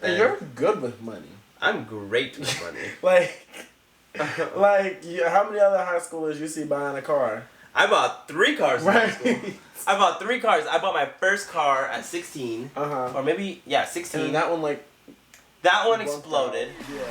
And you're good with money. I'm great with money. How many other high schoolers you see buying a car? I bought 3 cars in high school. I bought 3 cars. I bought my first car at 16. Or maybe, 16. And that one, that one exploded. Yeah.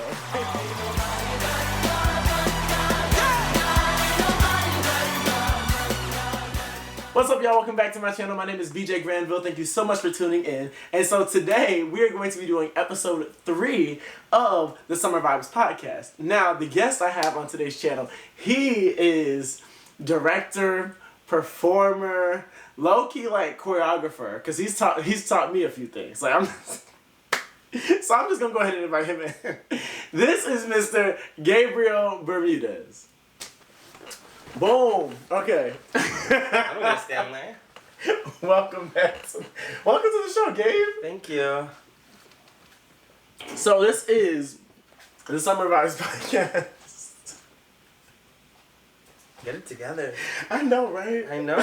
What's up, y'all? Welcome back to my channel. My name is BJ GRANVILLE. Thank you so much for tuning in. And so today, we're going to be doing episode 3 of the Summer Vibes podcast. Now, the guest I have on today's channel, he is director, performer, low-key choreographer, because he's taught me a few things. So I'm just gonna go ahead and invite him in. This is Mr. Gabriel Bermudez. Boom. Okay. I'm gonna stand there. Welcome back. Welcome to the show, Gabe. Thank you. So this is the Summer Vibes podcast. Get it together. I know, right? I know.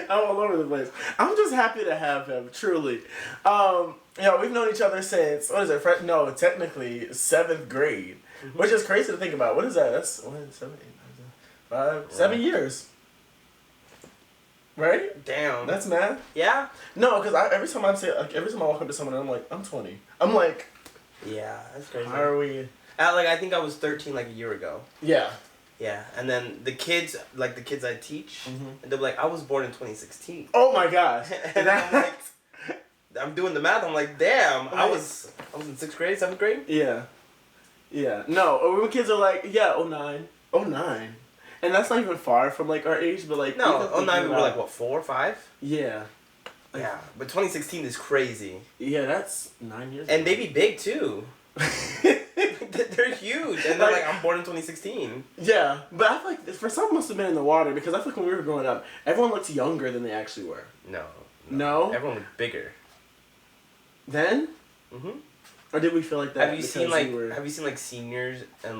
I'm all over the place. I'm just happy to have him, truly. We've known each other since, technically 7th grade, which is crazy to think about. What is that? That's 7, 7 years. Right? Damn. That's mad. Yeah? No, because every time I walk up to someone, I'm like, I'm 20. I'm like, yeah, that's crazy. How are we? I think I was 13 a year ago. Yeah. Yeah, and then the kids I teach, and they're like, I was born in 2016. Oh my gosh. And I'm like, I'm doing the math. I'm like, damn, I was in 6th grade, 7th grade. Yeah. Yeah. No, when kids are like, 09. 09. And that's not even far from our age, but no, 09 we were 4 or 5. Yeah. Yeah, but 2016 is crazy. Yeah, that's 9 years. And they be big too. They're huge, and they're like, I'm born in 2016. Yeah, but I feel like for some must have been in the water, because I feel like when we were growing up, everyone looked younger than they actually were. No. Everyone looked bigger. Then? Or did we feel like that? Have you seen seniors in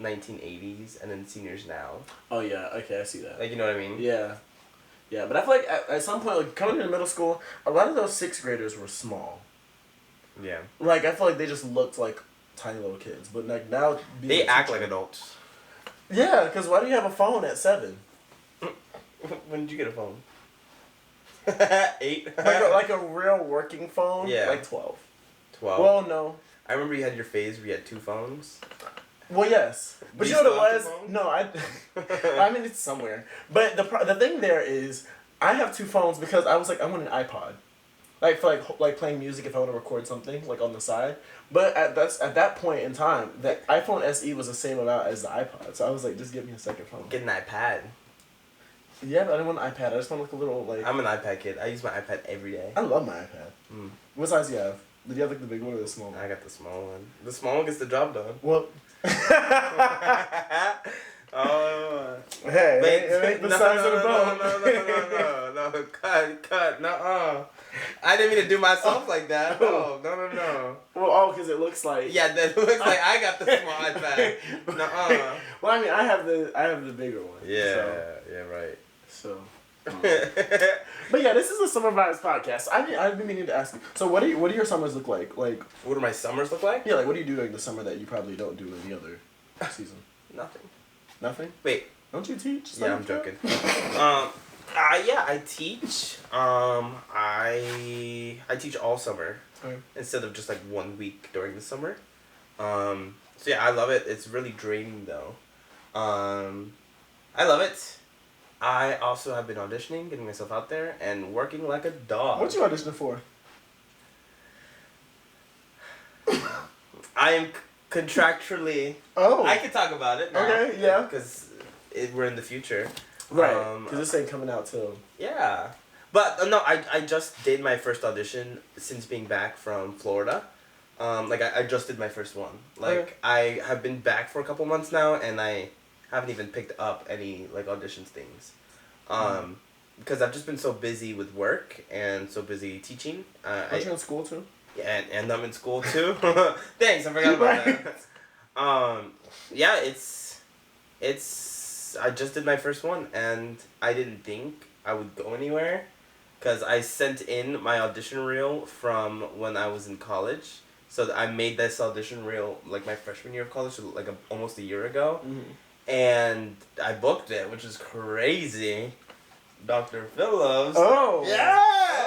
1980s and then seniors now? Oh yeah, okay, I see that. You know what I mean? Yeah. Yeah, but I feel like at some point, coming into middle school, a lot of those 6th graders were small. Yeah. I feel like they just looked like tiny little kids, but now they act like adults. Yeah, because why do you have a phone at 7? When did you get a phone? 8. like a real working phone. Yeah. 12. 12. Well, no. I remember you had your phase where you had 2 phones. Well, yes, but you know what it was? No, I mean it's somewhere. But the thing there is, I have 2 phones because I was like, I want an iPod. For playing music if I want to record something on the side. But at that point in time, the iPhone SE was the same amount as the iPod. So I was like, just give me a second phone. Get an iPad. Yeah, but I didn't want an iPad. I just want a little I'm an iPad kid. I use my iPad every day. I love my iPad. What size do you have? Did you have the big one or the small one? I got the small one. The small one gets the job done. Well. Oh. Hey, it ain't the size of the bone. No, cut, nuh-uh. I didn't mean to do myself like that. No. Well, because it looks like. Yeah, that looks like I got the small iPad. Nuh-uh. Well, I mean, I have the bigger one. Yeah, right. So. But yeah, this is the Summer Vibes podcast. I've been meaning to ask you. So what do your summers look like? What do my summers look like? Yeah, what do you do during the summer that you probably don't do any other season? Nothing. Nothing? Wait. Don't you teach? Yeah, I'm joking. I teach. I teach all summer instead of just 1 week during the summer. So yeah, I love it. It's really draining though. I love it. I also have been auditioning, getting myself out there, and working like a dog. What you auditioning for? I am contractually... Oh. I can talk about it now. Okay, yeah. Because we're in the future. Right. Because this ain't coming out till... Yeah. But, no, I just did my first audition since being back from Florida. I just did my first one. I have been back for a couple months now, and I haven't even picked up any auditions things, because I've just been so busy with work and so busy teaching. Aren't you in school too? Yeah, and I'm in school too. Thanks, I forgot about that. Yeah, it's I just did my first one, and I didn't think I would go anywhere, because I sent in my audition reel from when I was in college, So I made this audition reel like my freshman year of college, so like almost a year ago. Mm-hmm. And I booked it, which is crazy. Dr. Phillips. Oh. Yeah!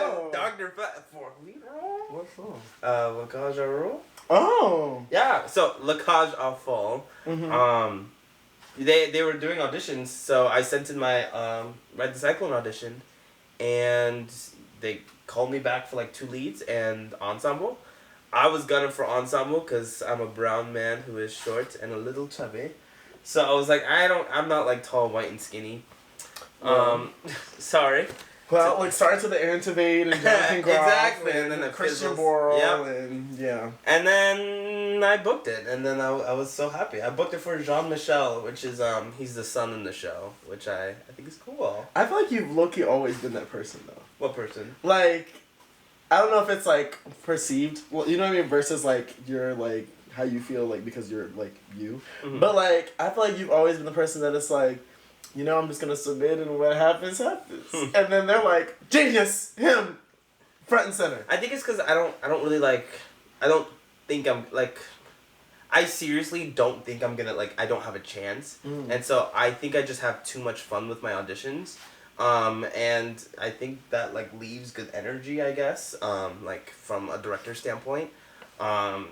Oh. Dr. Phillips. For lead role? What song? La Cage aux Folles. Oh. Yeah, so La Cage aux Folles. Mm-hmm. They were doing auditions, so I sent in my Ride the Cyclone audition, and they called me back for like 2 leads and ensemble. I was gunning for ensemble because I'm a brown man who is short and a little chubby. So I was like, I'm not like tall, white, and skinny. Sorry. Well, like started to the Aaron Tveit and Jonathan Groff exactly, and then Christian fizzles. Borle, Yep. and yeah. And then I booked it, and then I was so happy. I booked it for Jean-Michel, which is he's the son in the show, which I think is cool. I feel like you've low-key always been that person though. What person? Like, I don't know if it's like perceived. Well, you know what I mean. Versus like you're like how you feel like because you're like you. Mm-hmm. But like I feel like you've always been the person that is like, you know, I'm just gonna submit and what happens happens. And then they're like, genius, him, front and center. I think it's because I don't really like. I don't think I'm like. I seriously don't think I'm gonna like. I don't have a chance, and so I think I just have too much fun with my auditions. And I think that like leaves good energy, I guess, like from a director standpoint. So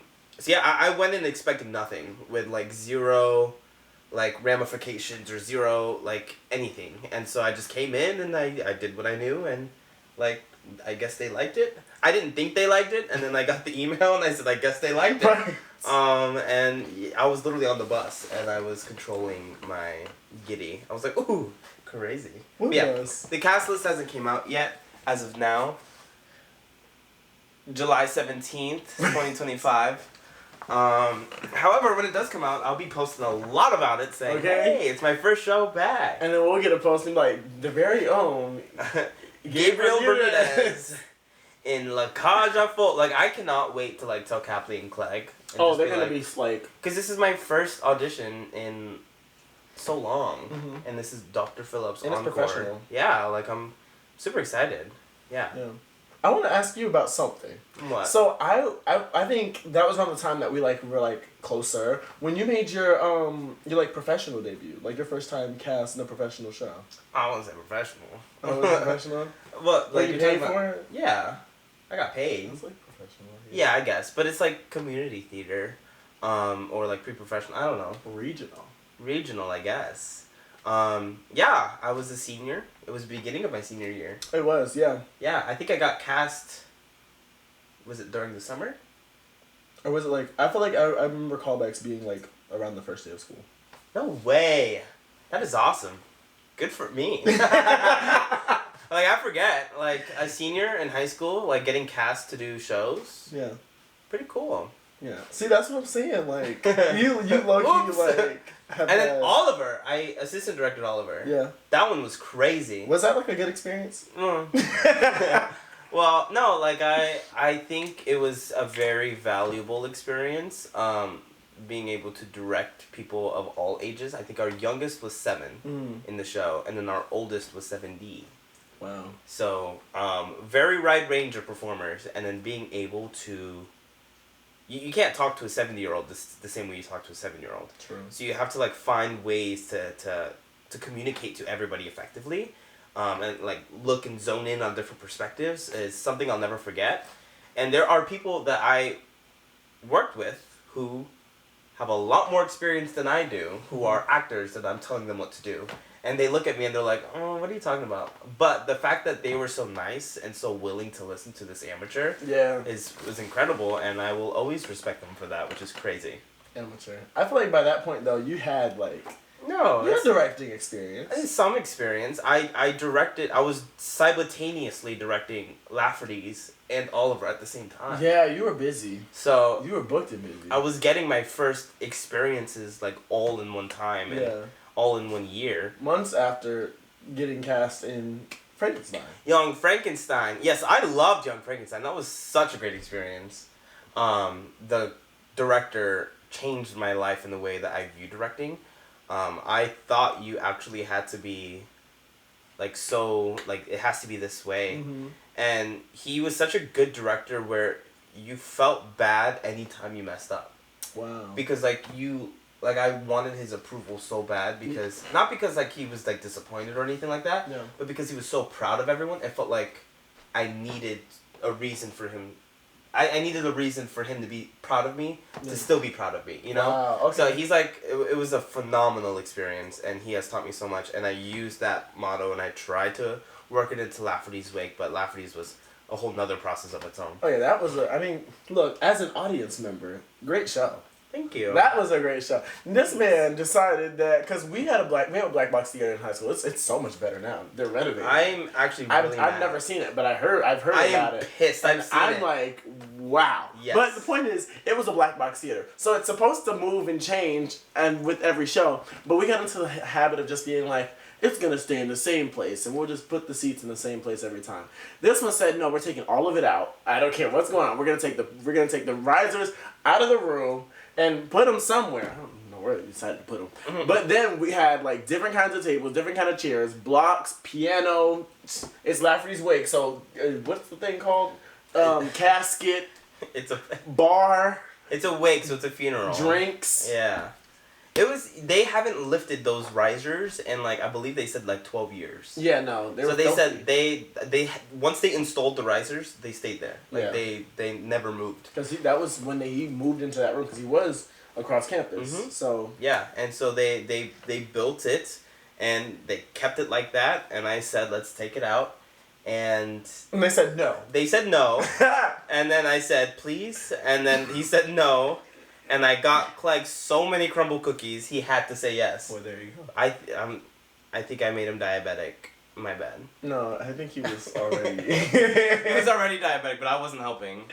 yeah, I went in expecting nothing with like zero, like ramifications or zero like anything, and so I just came in and I did what I knew, and like I guess they liked it. I didn't think they liked it, and then I got the email and I said I guess they liked it. Right. And I was literally on the bus and I was controlling my giddy. I was like, ooh. Crazy. What yeah, was? the cast list hasn't came out yet as of now. July 17th, 2025. However, when it does come out, I'll be posting a lot about it saying, okay. Hey, it's my first show back. And then we'll get a posting like the very own Gabriel Bermudez in La Cage aux Folles. Like, I cannot wait to like tell Kathleen and Clegg. Oh, they're gonna be like... Because this is my first audition in so long, and this is Dr. Phillips and encore. it's professional. Yeah, like I'm super excited. Yeah. I want to ask you about something. What? So I think that was around the time that we like were like closer when you made your like professional debut, like your first time cast in a professional show. I won't say professional. Oh, was it professional? What? Like you you paid for it? Yeah, I got paid. It's like professional. Yeah, I guess, but it's like community theater, or like pre-professional. I don't know. Regional, I guess. Yeah, I was a senior. It was the beginning of my senior year. It was, yeah. Yeah, I think I got cast. Was it during the summer? Or was it like... I feel like I remember callbacks being like around the first day of school. No way. That is awesome. Good for me. Like, I forget. Like, a senior in high school, like, getting cast to do shows. Yeah. Pretty cool. Yeah. See, that's what I'm saying. Like, you low-key, like... And then Oliver, I assistant directed Oliver. Yeah. That one was crazy. Was that like a good experience? Well, no, like I think it was a very valuable experience. Being able to direct people of all ages. I think our youngest was 7 in the show, and then our oldest was 7D. Wow. So, very wide range of performers, and then being able to... You can't talk to a 70-year-old the same way you talk to a 7-year-old. True. So you have to like find ways to communicate to everybody effectively, and like look and zone in on different perspectives is something I'll never forget. And there are people that I worked with who have a lot more experience than I do, who are actors that I'm telling them what to do. And they look at me and they're like, oh, what are you talking about? But the fact that they were so nice and so willing to listen to this amateur was incredible, and I will always respect them for that, which is crazy. Amateur. I feel like by that point, though, you had, like... No. You had directing experience. I had some experience. I directed... I was simultaneously directing Lafferty's and Oliver at the same time. Yeah, you were busy. So... You were booked and busy. I was getting my first experiences, like, all in one time. And all in 1 year. Months after getting cast in Frankenstein. Young Frankenstein. Yes, I loved Young Frankenstein. That was such a great experience. The director changed my life in the way that I view directing. I thought you actually had to be, like, so, like, it has to be this way. And he was such a good director where you felt bad anytime you messed up. Wow. Because like I wanted his approval so bad because not because like he was like disappointed or anything like that, Yeah. but because he was so proud of everyone. It felt like I needed a reason for him. I needed a reason for him to be proud of me, to still be proud of me, you know? Wow, okay. So he's like, it was a phenomenal experience, and he has taught me so much, and I used that motto, and I tried to work it into Lafferty's wake, but Lafferty's was a whole nother process of its own. Oh yeah, that was I mean, look, as an audience member, great show. Thank you. That was a great show. This man decided that because we had a black box theater in high school. It's so much better now. They're renovating. I'm actually really I've mad. never seen it, but I've heard about it. I am pissed. I've seen I'm it. like, wow. Yes. But the point is, it was a black box theater, so it's supposed to move and change and with every show. But we got into the habit of just being like, it's gonna stay in the same place, and we'll just put the seats in the same place every time. This one said, no, we're taking all of it out. I don't care what's going on. We're gonna take the risers out of the room and put them somewhere. I don't know where they decided to put them. Mm-hmm. But then we had like different kinds of tables, different kind of chairs, blocks, piano. It's Lafferty's wake. So what's the thing called? Casket. It's a bar. It's a wake, so it's a funeral. Drinks. Yeah. They haven't lifted those risers in like I believe they said like 12 years. Yeah, no. They said they once they installed the risers, they stayed there. Like they never moved. Because that was when he moved into that room because he was across campus. Mm-hmm. So yeah, and so they built it and they kept it like that. And I said, let's take it out. And they said no. They said no. And then I said, please. And then he said no. And I got Clegg so many crumble cookies, he had to say yes. Well, there you go. I think I made him diabetic. My bad. No, I think he was already... He was already diabetic, but I wasn't helping.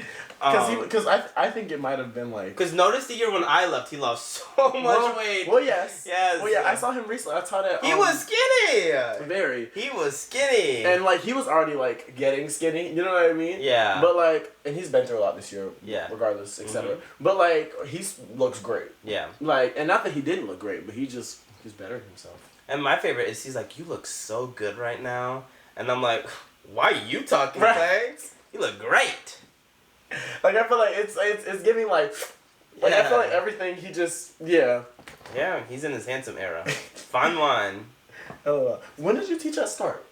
Because I think it might have been like... Because notice the year when I left, he lost so much weight. Well, yes. Yes. Well, yeah, I saw him recently. I taught at... He was skinny! Very. He was skinny. And, like, he was already, like, getting skinny. You know what I mean? Yeah. But, like... And he's been through a lot this year. Yeah. Regardless, etc. Mm-hmm. But, like, he looks great. Yeah. Like, and not that he didn't look great, but he's better than himself. And my favorite is he's like, you look so good right now. And I'm like, why are you talking, Clegg? You look great. Like, I feel like it's giving, like I feel like everything he just, yeah. Yeah, he's in his handsome era. Fine wine. When did you teach at Start?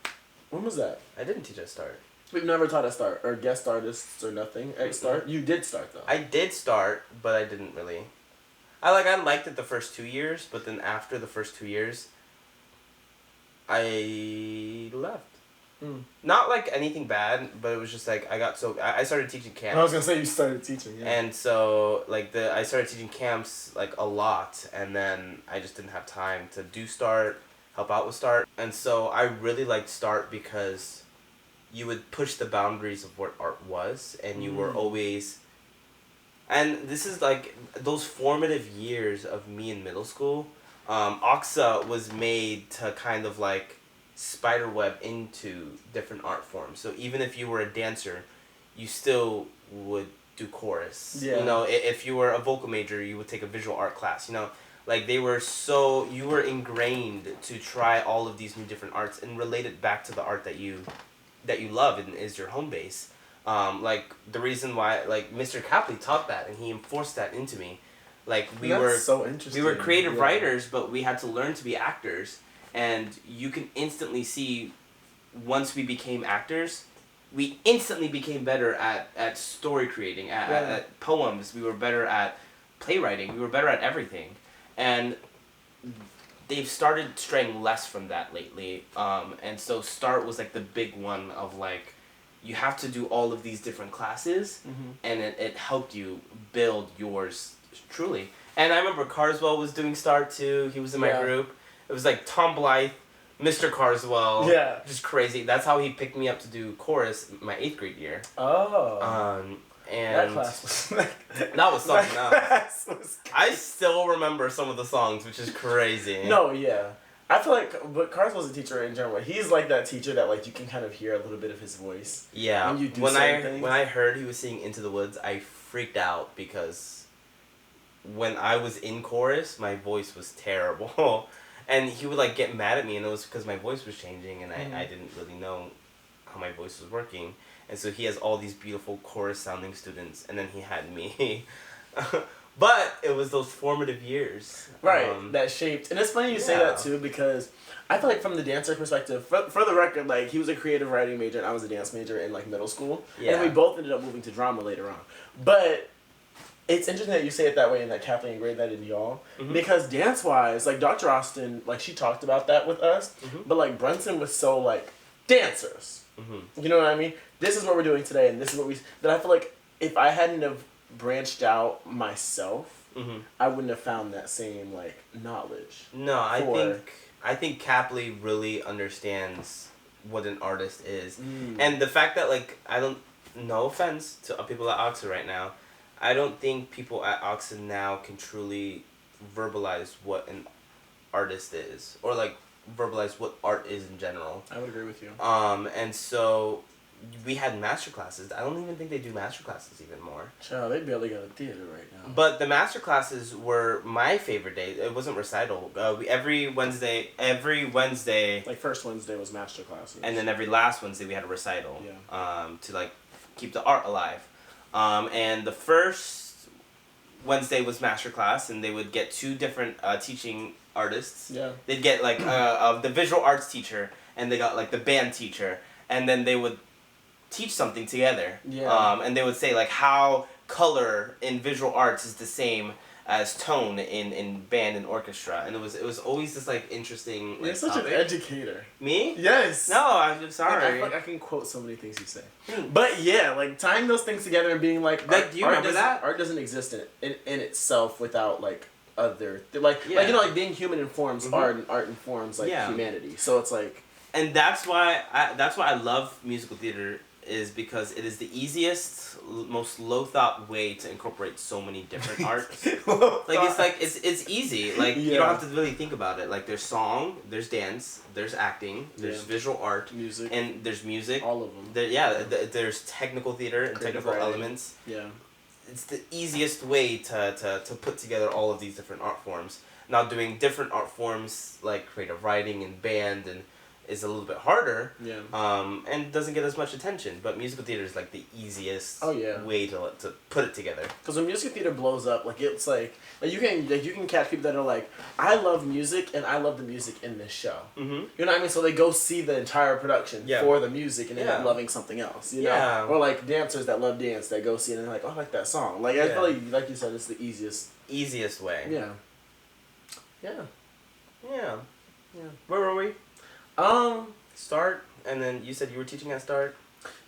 When was that? I didn't teach at Start. We've never taught at Start, or guest artists or nothing at Start. You did Start, though. I did start, but I didn't really. I liked it the first 2 years, but then after the first 2 years, I left. Not like anything bad, but it was just like I started teaching camps. I was gonna say you started teaching, yeah. And so like I started teaching camps like a lot, and then I just didn't have time to do Start, help out with Start, and so I really liked Start because you would push the boundaries of what art was, and you were always. And this is like those formative years of me in middle school. Oxa was made to kind of like spiderweb into different art forms. So even if you were a dancer, you still would do chorus. Yeah. You know, if you were a vocal major, you would take a visual art class. You know, like you were ingrained to try all of these new different arts and relate it back to the art that you love and is your home base. Like the reason why like Mr. Capley taught that and he enforced that into me. Like That's so interesting. We were creative writers, but we had to learn to be actors. And you can instantly see, once we became actors, we instantly became better at story creating, at poems. We were better at playwriting. We were better at everything. And they've started straying less from that lately. And so Start was like the big one of like, you have to do all of these different classes, and it helped you build yours truly. And I remember Carswell was doing Start too. He was in my group. It was like Tom Blythe, Mr. Carswell. Yeah. Just crazy. That's how he picked me up to do chorus my 8th grade year. Oh. And that class was that was something else. I still remember some of the songs, which is crazy. No, yeah. I feel like, but Carswell's a teacher in general. He's like that teacher that like you can kind of hear a little bit of his voice. Yeah. When I heard he was singing Into the Woods, I freaked out because when I was in chorus, my voice was terrible. And he would like get mad at me, and it was because my voice was changing, and I didn't really know how my voice was working. and so he has all these beautiful chorus sounding students, and then he had me. But it was those formative years. Right, that shaped. And it's funny you say that too, because I feel like from the dancer perspective, for the record, like, he was a creative writing major and I was a dance major in, like, middle school. Yeah. And we both ended up moving to drama later on. But it's interesting that you say it that way and that Kathleen engraved that into y'all. Mm-hmm. Because dance-wise, like, Dr. Austin, like, she talked about that with us. Mm-hmm. But, like, Brunson was so, like, dancers. Mm-hmm. You know what I mean? This is what we're doing today, and this is what that I feel like if I hadn't have branched out myself, mm-hmm. I wouldn't have found that same, like, knowledge. No, I think Capley really understands what an artist is. And the fact that, like, no offense to people at Oxford right now, I don't think people at Oxford now can truly verbalize what an artist is, or, like, verbalize what art is in general. I would agree with you. And so we had master classes. I don't even think they do master classes even more. Child, they barely got a theater right now. But the master classes were my favorite day. It wasn't recital. Every Wednesday. Like, first Wednesday was master classes. And then every last Wednesday we had a recital. Yeah. To, like, keep the art alive. And the first Wednesday was master class, and they would get two different teaching artists. Yeah. They'd get, like, the visual arts teacher, and they got, like, the band teacher, and then they would teach something together. Yeah. And they would say, like, how color in visual arts is the same as tone in band and orchestra, and it was always this, like, interesting, like, you're such an educator. Me? Yes. No, I'm sorry. Like, I can quote so many things you say. But yeah, like, tying those things together and being like, do you remember that? Art doesn't exist in itself without, like, other like you know, like, being human informs mm-hmm. art, and art informs, like, humanity. So it's like, and that's why I love musical theater, is because it is the easiest, most low thought way to incorporate so many different arts. It's easy. Like, you don't have to really think about it. Like, there's song, there's dance, there's acting, there's visual art, music, and there's music. All of them. There's technical theater and creative technical writing. elements. Yeah. It's the easiest way to put together all of these different art forms. Now, doing different art forms like creative writing and band and is a little bit harder. Yeah. And doesn't get as much attention. But musical theater is, like, the easiest way to put it together. Because when musical theater blows up, like, it's like you can catch people that are like, I love music and I love the music in this show. Mm-hmm. You know what I mean? So they go see the entire production for the music and end up loving something else. You know? Or, like, dancers that love dance that go see it and they're like, oh, I like that song. Like, I feel like you said, it's the easiest way. Yeah. Where were we? Start, and then you said you were teaching at Start?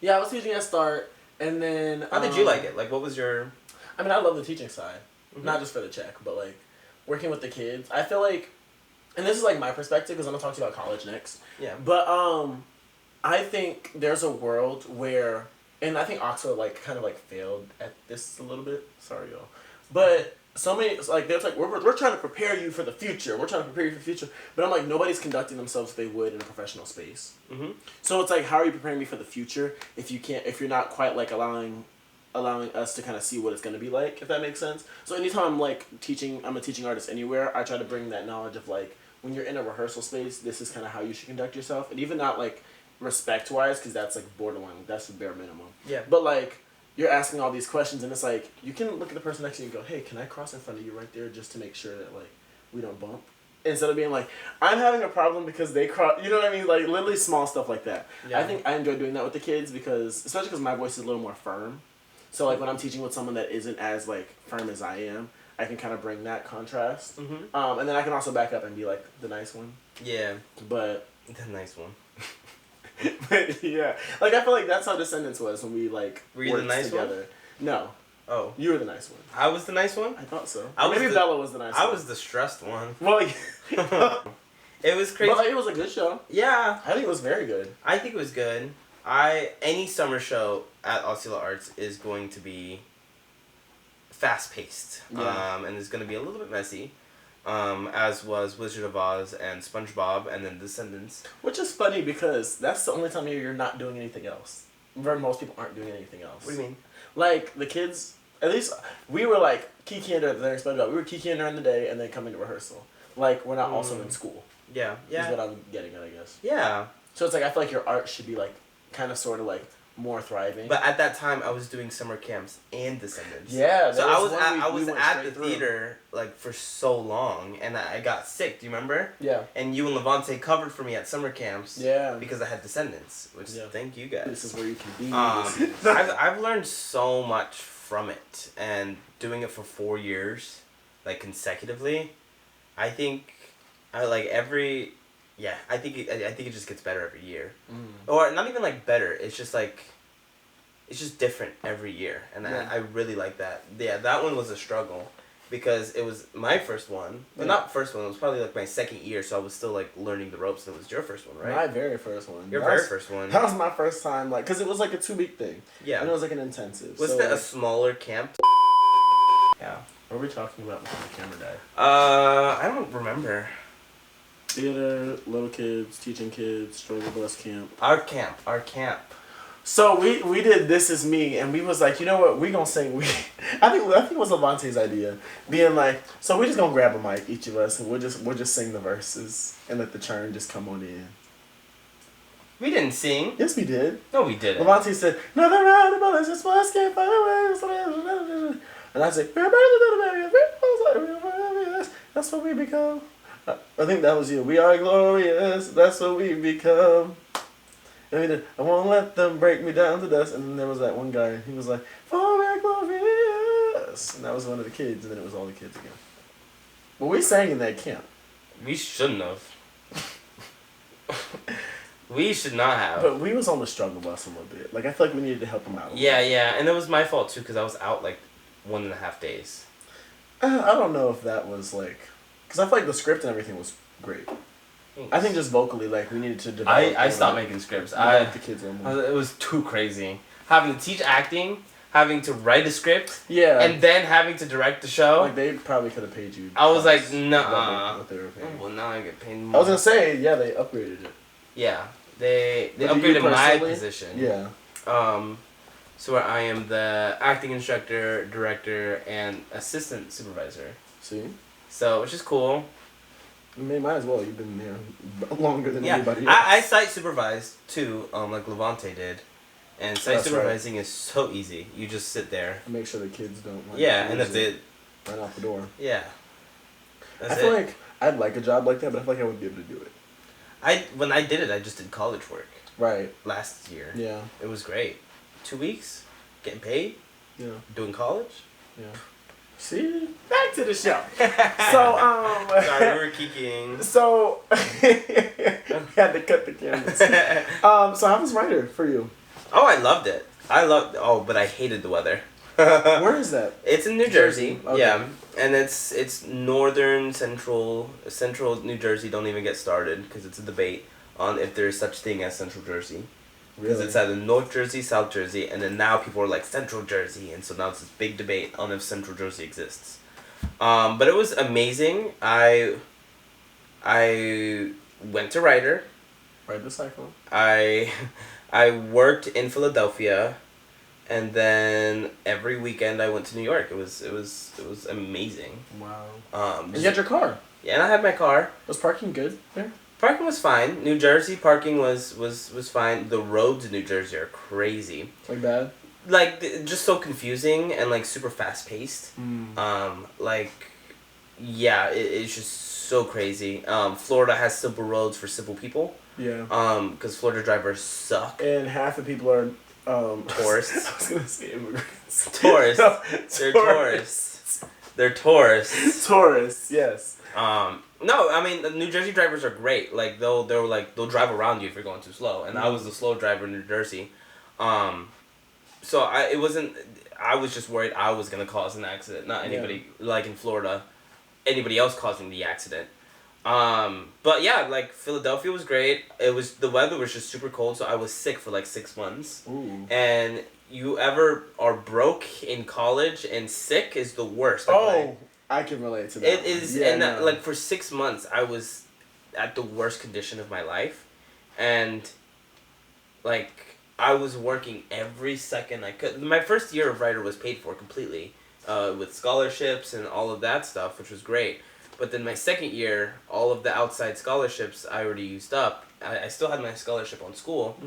Yeah, I was teaching at Start, and then... How did you like it? Like, what was your... I mean, I love the teaching side. Mm-hmm. Not just for the check, but, like, working with the kids. I feel like... And this is, like, my perspective, because I'm going to talk to you about college next. Yeah. But, I think there's a world where... And I think Oxford, like, kind of, like, failed at this a little bit. Sorry, y'all. But... So many, like, they're like, we're trying to prepare you for the future. We're trying to prepare you for the future. But I'm like, nobody's conducting themselves as they would in a professional space. Mm-hmm. So it's like, how are you preparing me for the future if you're not quite, like, allowing us to kind of see what it's going to be like, if that makes sense? So anytime I'm, like, I'm a teaching artist anywhere, I try to bring that knowledge of, like, when you're in a rehearsal space, this is kind of how you should conduct yourself. And even not, like, respect-wise, because that's, like, borderline. That's the bare minimum. Yeah. But, like... You're asking all these questions, and it's like, you can look at the person next to you and go, hey, can I cross in front of you right there just to make sure that, like, we don't bump? Instead of being like, I'm having a problem because they cross, you know what I mean? Like, literally small stuff like that. Yeah. I think I enjoy doing that with the kids especially because my voice is a little more firm. So, like, when I'm teaching with someone that isn't as, like, firm as I am, I can kind of bring that contrast. Mm-hmm. And then I can also back up and be, like, the nice one. Yeah. But... The nice one. But yeah, like, I feel like that's how Descendants was when we, like, were you the nice together. One? No. Oh. You were the nice one. I was the nice one? I thought so. Maybe Bella was the nice one. I was the stressed one. Well, it was crazy. But, like, it was a good show. Yeah. I think it was very good. I think it was good. Any summer show at Osceola Arts is going to be fast-paced. Yeah. And it's going to be a little bit messy. As was Wizard of Oz and SpongeBob and then Descendants. Which is funny because that's the only time of year you're not doing anything else. Where most people aren't doing anything else. What do you mean? Like, the kids, at least, we were, like, kikiing during SpongeBob. We were kikiing during the day and then coming to rehearsal. Like, we're not also in school. Yeah. Is what I'm getting at, I guess. Yeah. So it's like, I feel like your art should be, like, kind of sort of, like, more thriving. But at that time, I was doing summer camps and Descendants. Yeah, so I was went at the straight through. theater like for so long, and I got sick. Do you remember? Yeah. And you and Levante covered for me at summer camps. Yeah. Because I had Descendants, which thank you guys. This is where you can be. I've learned so much from it, and doing it for 4 years, like consecutively, I think I like every. Yeah, I think it just gets better every year, or not even like better. It's just like, it's just different every year, and I really like that. Yeah, that one was a struggle, because it was my first one, but not first one. It was probably like my second year, so I was still like learning the ropes. And it was your first one, right? My very first one. Your very first one. That was my first time, like, cause it was like a 2-week thing. Yeah. And it was like an intensive. Was that a smaller camp? Yeah. What were we talking about before the camera died? I don't remember. Theater, little kids, teaching kids, struggle bus camp. Our camp. So we did This Is Me, and we was like, you know what, we gonna sing. I think it was Levante's idea, being like, so we just gonna grab a mic, each of us, and we'll just sing the verses and let the churn just come on in. We didn't sing. Yes, we did. No, we didn't. Levante said, "Nothing round about us, just one can't find away." And I said, "That's what we become." I think that was you. We are glorious. That's what we become. And we did, I won't let them break me down to dust. And then there was that one guy. He was like, "For we are glorious." And that was one of the kids. And then it was all the kids again. Well, we sang in that camp. We shouldn't have. We should not have. But we was on the struggle bus a little bit. Like, I feel like we needed to help him out. Yeah, and it was my fault too, because I was out like 1.5 days. I don't know if that was like, because I feel like the script and everything was great. Thanks. I think just vocally, like, we needed to develop. I stopped making scripts. The kids a little more. It was too crazy. Having to teach acting, having to write a script, and then having to direct the show. Like, they probably could have paid you. I was like, nah. What they were paying. Well, now I get paid more. I was gonna say, yeah, they upgraded it. Yeah, they upgraded my position. Yeah. So where I am the acting instructor, director, and assistant supervisor. See. So, which is cool. I mean, might as well. You've been there longer than anybody else. I site supervise too, like Levante did, and site supervising is so easy. You just sit there. And make sure the kids don't. And that's it. Run out the door. Yeah. I feel like I'd like a job like that, but I feel like I wouldn't be able to do it. When I did it, I just did college work. Right. Last year. Yeah. It was great. 2 weeks, getting paid. Yeah. Doing college. Yeah. See, back to the show. So sorry, we were kicking. So we had to cut the cameras. So how was Writer for you? Oh, I loved it. But I hated the weather. Where is that? It's in New Jersey. Okay. Yeah, and it's northern central New Jersey. Don't even get started because it's a debate on if there is such thing as Central Jersey. Because it's either North Jersey, South Jersey, and then now people are like Central Jersey, and so now it's this big debate on if Central Jersey exists. But it was amazing. I went to Ryder. Ride the cycle. I worked in Philadelphia, and then every weekend I went to New York. It was amazing. Wow. And you had your car. Yeah, and I had my car. Was parking good there? Parking was fine. New Jersey parking was fine. The roads in New Jersey are crazy. Like bad? Like, just so confusing and, like, super fast-paced. It's just so crazy. Florida has simple roads for simple people. Yeah. Because Florida drivers suck. And half the people are, tourists. I was going to say immigrants. Tourists. No, They're tourists. They're tourists. Tourists, yes. No, I mean, the New Jersey drivers are great. Like, they'll drive around you if you're going too slow. And I was the slow driver in New Jersey. So I was just worried I was going to cause an accident. Not anybody, like in Florida, anybody else causing the accident. But yeah, like, Philadelphia was great. The weather was just super cold, so I was sick for like 6 months. Ooh. And you ever are broke in college and sick is the worst. Like, I can relate to that. It is, like, for 6 months, I was at the worst condition of my life, and, like, I was working every second I could. My first year of Writer was paid for completely, with scholarships and all of that stuff, which was great. But then my second year, all of the outside scholarships I already used up. I still had my scholarship on school.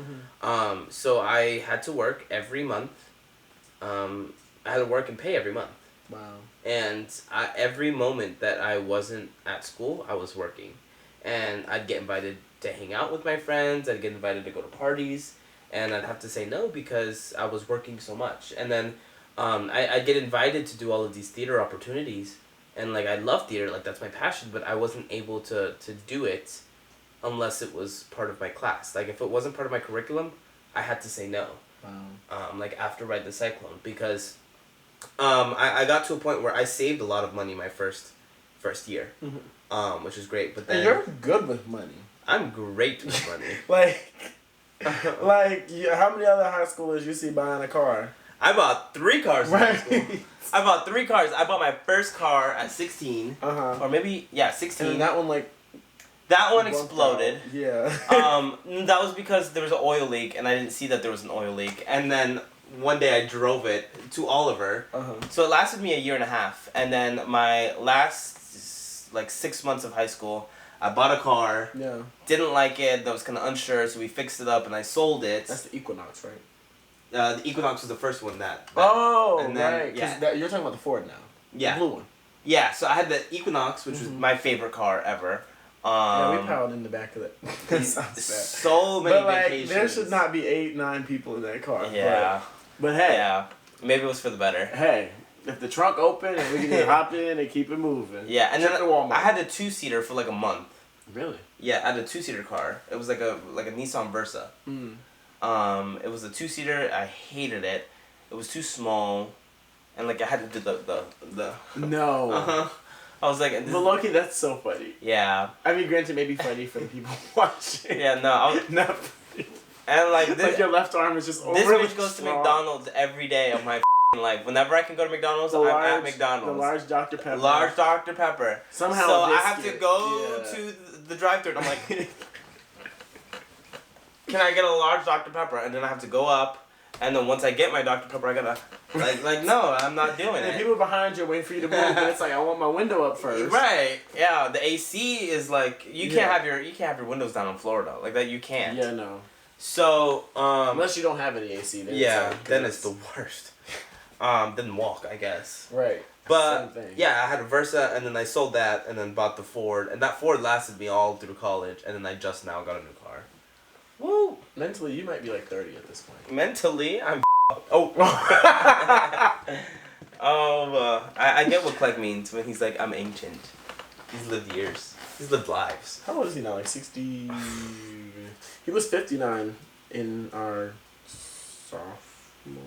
So I had to work every month. I had to work and pay every month. Wow. And every moment that I wasn't at school, I was working. And I'd get invited to hang out with my friends. I'd get invited to go to parties. And I'd have to say no because I was working so much. And then I'd get invited to do all of these theater opportunities. And, like, I love theater. Like, that's my passion. But I wasn't able to do it unless it was part of my class. Like, if it wasn't part of my curriculum, I had to say no. Wow. Like, after Ride the Cyclone. Because I got to a point where I saved a lot of money my first year, which was great. But then And you're good with money. I'm great with money. How many other high schoolers you see buying a car? I bought 3 cars in high school. I bought 3 cars. I bought my first car at 16, or maybe 16. And that one that one exploded. Yeah. That was because there was an oil leak, and I didn't see that there was an oil leak. And then one day I drove it to Oliver. So it lasted me a year and a half. And then my last 6 months of high school, I bought a car. Yeah. Didn't like it. I was kind of unsure, so we fixed it up and I sold it. That's the Equinox, right? The Equinox was the first one that and then, right. Yeah. You're talking about the Ford now. Yeah. The blue one. Yeah, so I had the Equinox, which was my favorite car ever. Yeah, we piled in the back of it. That sounds bad. So many vacations. There should not be 8, 9 people in that car. Yeah. But hey. Yeah. Maybe it was for the better. Hey, if the trunk open and we can just hop in and keep it moving. Yeah, and then Walmart. I had a 2-seater for like a month. Really? Yeah, I had a 2-seater car. It was like a Nissan Versa. It was a 2-seater. I hated it. It was too small, and like I had to do the. No. I was like. But low-key, that's so funny. Yeah. I mean, granted, maybe funny for the people watching. Yeah, no. I was, not. And like this, like your left arm is just this overly bitch goes strong. to McDonald's every day of my life. Whenever I can go to McDonald's, I'm at McDonald's. The large Dr. Pepper. Large Dr. Pepper. Somehow. So I have to go to the drive-thru, and I'm like, can I get a large Dr. Pepper? And then I have to go up, and then once I get my Dr. Pepper, I gotta like no, I'm not doing it. And people behind you waiting for you to move, but it's like I want my window up first. Right. Yeah. The AC is like you can't have your windows down in Florida like that. You can't. Yeah. No. So unless you don't have any AC, then then it's the worst. Then walk, I guess. Right. But yeah, I had a Versa, and then I sold that, and then bought the Ford, and that Ford lasted me all through college, and then I just now got a new car. Woo! Mentally, you might be like 30 at this point. Mentally, I'm I get what Clegg means when he's like, I'm ancient. He's lived years. He's lived lives. How old is he now? Like 60... He was 59 in our sophomore...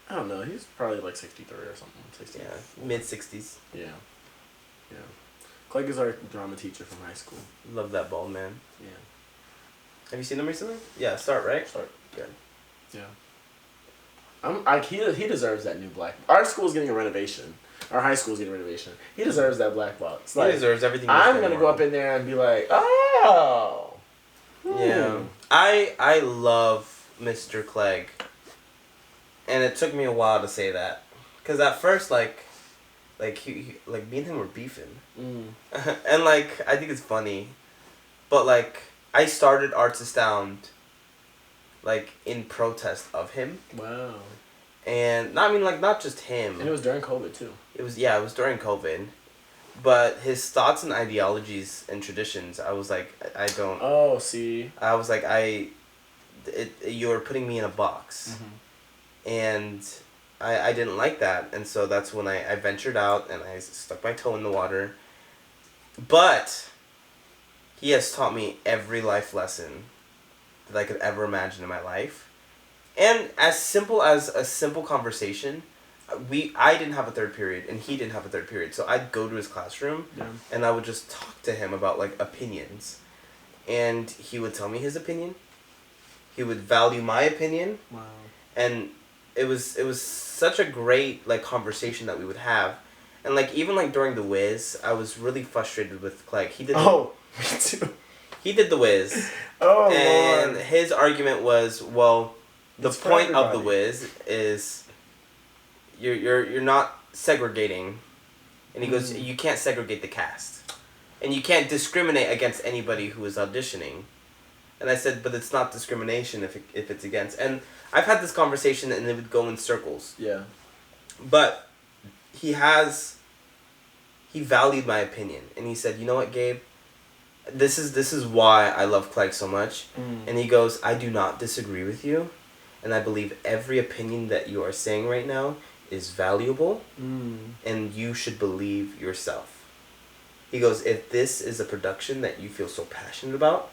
I don't know. He's probably like 63 or something. 60. Yeah, mid-60s. Yeah. Yeah. Clegg is our drama teacher from high school. Love that bald man. Yeah. Have you seen him recently? Yeah, Start, right? Start. Good. Yeah. He deserves that new black... Our school's getting a renovation. Our high school's getting a renovation. He deserves that black box. He deserves everything. I'm going to go up in there and be like, oh! Yeah. I love Mr. Clegg. And it took me a while to say that. Because at first, like he me and him were beefing. And, like, I think it's funny. But, like, I started Arts Astound, like, in protest of him. Wow. And, I mean, like, not just him. And it was during COVID, too. It was during COVID. But his thoughts and ideologies and traditions, I was like, I don't... Oh, see. I was like, you're putting me in a box. And I didn't like that. And so that's when I ventured out and I stuck my toe in the water. But he has taught me every life lesson that I could ever imagine in my life. And as simple as a simple conversation, I didn't have a third period and he didn't have a third period. So I'd go to his classroom and I would just talk to him about, like, opinions. And he would tell me his opinion. He would value my opinion. Wow. And it was such a great, like, conversation that we would have. And, like, even, like, during the Wiz, I was really frustrated with Clegg. He did me too. He did the Wiz. Oh, and Lord. His argument was, well, the It's point of the Wiz is you're not segregating And he goes, you can't segregate the cast. And you can't discriminate against anybody who is auditioning. And I said, but it's not discrimination if it's against. And I've had this conversation and it would go in circles. Yeah. But he valued my opinion. And he said, you know what, Gabe? This is why I love Clegg so much. And he goes, I do not disagree with you. And I believe every opinion that you are saying right now is valuable. And you should believe yourself. He goes, if this is a production that you feel so passionate about,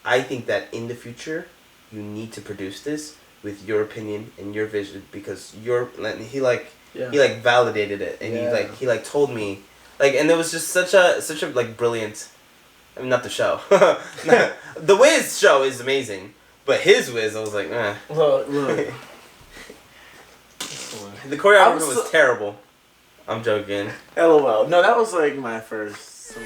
I think that in the future, you need to produce this with your opinion and your vision because he validated it and he told me and it was just such a brilliant. I mean, not the show. The Wiz show is amazing, but his Wiz, I was like, eh. Look. The choreography was terrible. I'm joking. LOL. No, that was like my first.